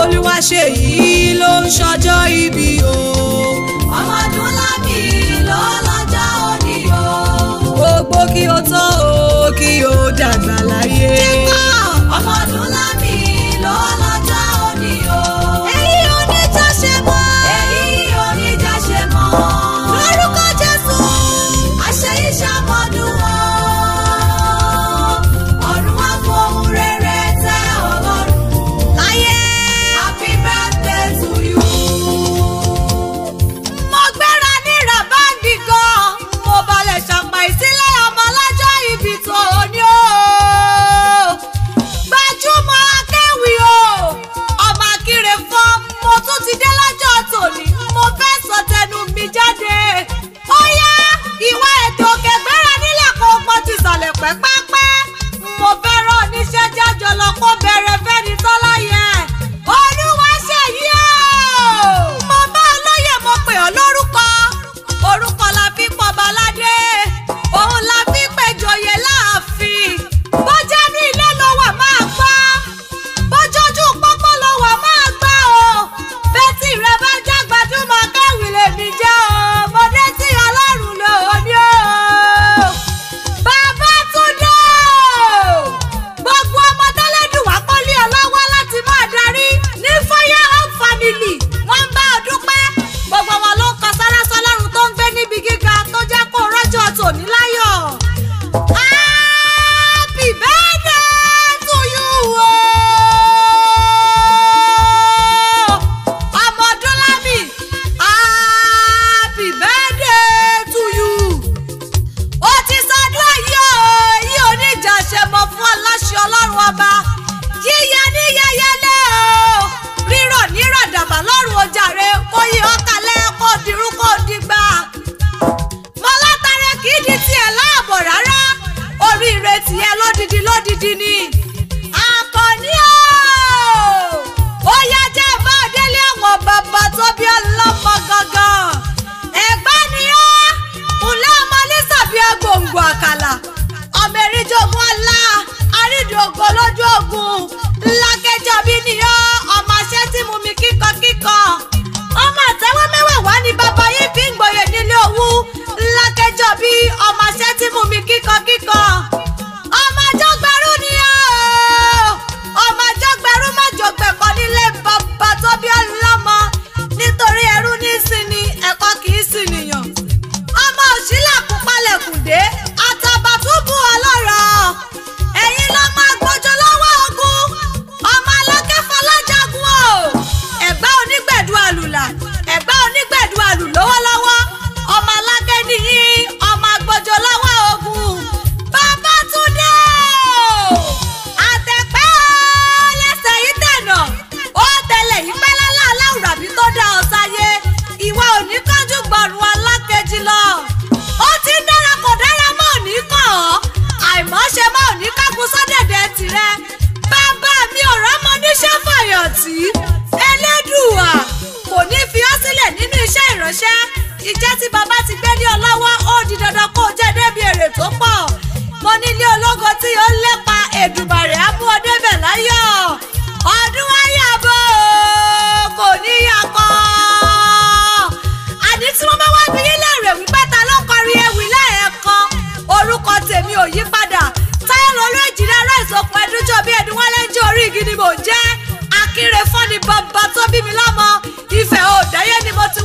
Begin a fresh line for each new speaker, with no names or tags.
Olúwaṣeyìí ló ń ṣọjọ́ ìbí o.
Ọmọ Ọdúnlámì ló lọ́jọ́ òní o.
Gbogbo kí o tó o kí o dàgbà láyé.
Ọmọ Ọdúnlámì ló lọ́jọ́ òní o.
Èyí ò ní já ṣe mọ́.
Èyí ò ní já ṣe mọ́.
Lórúkọ Jésù.
Àṣeyìí ṣàmọ́dún o. Ọ̀run á fohùn rere tẹ́ Ọlọ́run.
Láyé.
Happy birthday to you.
Mo gbéra ní Ràbáǹdì gan. Mo balẹ̀ ṣàpà ìsílẹ̀ ọmọ lọ́jọ́ ìbí tó ní o. Gbajúmọ̀ akéwì o. Ọmọ Akíre fọ́. Mo tún ti dé lọ́jọ́ tòní. Mo fẹ́ sọ tẹnu mi jáde. Ó yá ìwà ètò òkè gbéra nílẹ̀ kó pọ̀ ti sàlẹ̀ pẹ́pẹ́pẹ́. Mo fẹ́ràn oníṣẹ́ jájọ lọ kó bẹ̀rẹ̀ fẹ́ni tọ́lá yẹ. Olúwaṣeyìí o. Mo bá olóyè mo pè ọ́ lórúkọ. Orúkọ la fi pọ̀ baládé. Òun la fi pèjòyè láàfin. Bọ́jánú ilé ló wà máa gbọ́. Bọ́jọ́jú pópó ló wà máa gbọ́ o. Bẹ́tì rẹ bá jẹ́ gbajúmọ̀ káwí lèmi jẹ́ o. Mọ̀dé tí Ọlọ́run lò ó ní o. Babátúndé o. Gbogbo ọmọ tẹ́lẹ̀dùn wá pọ́lí ọlọ́wọ́ láti máa darí ní Fire Home Family. Wọ́n ń bá ọ dúpẹ́. Gbogbo wọn ló ń kọ sára sọ́lọ́run tó ń gbé níbi gíga tó jẹ́ kó rọ́jò tòní láyọ̀. Happy birthday to you o. Ọmọ Ọdúnlámì, happy birthday to you. Ó ti sọdún èyí o, èyí ò ní ìjà ṣe mọ́ fún aláṣẹ Ọlọ́run ọba. Yíyẹ ní yẹyẹlé o, rírọ̀ ní ràdàbà lọ́rùn ojàre, kó yí ọkàlẹ̀ kó dirú kó dìgbà. Mo látàrẹ kì í di tiẹ̀ láàbọ̀ rárá, oríire tiẹ̀ lódidi ni. Àkànní o, ó yá jẹ́ bá délé àwọn bàbá tó bí ọlọ́mọ gangan. Ẹ̀gbọ́n ni ó, ǹlẹ́ ọmọ nísàbí agbòǹgbò àkàlà. Ọmọ eríjogún ọlá, àrídògbò lójú ogun. Lákẹjọ bí ni ó, ọmọ aṣẹ́ tí mú mi kíkọ. Ọmọ àtẹwọ́ mẹ́wàá ní bàbá yìí fi ń gbòye nílé owó. Lákẹjọ bí ọmọ aṣẹ́ tí mú mi kíkọ. Ọmọ àjọgbẹ̀rú ni ó, ọmọ àjọgbẹ̀rú má jọgbẹ̀kọ nílé bàbá tó bí ọlọ́mọ. Nítorí ẹrú ní ìsinmi, ẹ̀kọ́ kì í sì nìyàn. Ọmọ òṣìlẹ̀kùn palẹ̀kùndé, àtàbàtúbù ọlọ́rọ̀. Ẹ̀yin ló máa gbójú lọ́wọ́ ogun. Ọmọ alákẹ́fọ́ lájagun o. Ẹ̀gbá onígbẹ̀dù àlùlà, ẹ̀gbá onígbẹ̀dù àlù lọ́wọ́lọ́wọ́. Ọmọ alákẹ́ nìyí, ọmọ agbójú lọ́wọ́ ogun. Babátúndé o. Àtẹ̀pẹ́ o lẹ́sẹ̀ yìí tẹ̀nà. Ó tẹ̀lé yìí pẹ́ lálẹ́ aláwùrà bí tó dá ọ sáyé. Ìwà òní kánjú gbọ̀rùn alákejì lọ. Ó ti ń dára kò dára mọ́ òní kàn ọ́. Àìmọ́ṣe mọ́ òní kágun sọ́dẹ̀dẹ̀ tirẹ̀. Bàbá mi ò rámọ níṣẹ́ fàyọ̀tì. Elédùà kò ní fi ọ́ sílẹ̀ nínú iṣẹ́ ìránṣẹ́. Ìjẹ́ tí bàbá ti gbé ní ọ lọ́wọ́, ó di dandan kó o jẹ́ débi èrè tó pọ̀. Mo nílé ológo tí ó ń lépa Èdùmàrè á mú ọ débẹ̀ láyọ̀. Ọdún wáyàbọ̀ kò ní yàkọ́. Àní tí wọ́n bá wá bí ilé rẹ̀ wípé ta ló kọrin ewì lẹ́ẹ̀kan. Orúkọ tèmi ò yí padà. Táyọ̀ lórí ìjìnlẹ̀ ará ìsopọ̀ ẹdúnjọ́ bí ẹni wọ́n lẹ́jọ́ orí igi ni mò ń jẹ́. Akíre fọ́ ni bàbá tó bí mi lọ́mọ. Ifẹ̀ òdáyé ni mo ti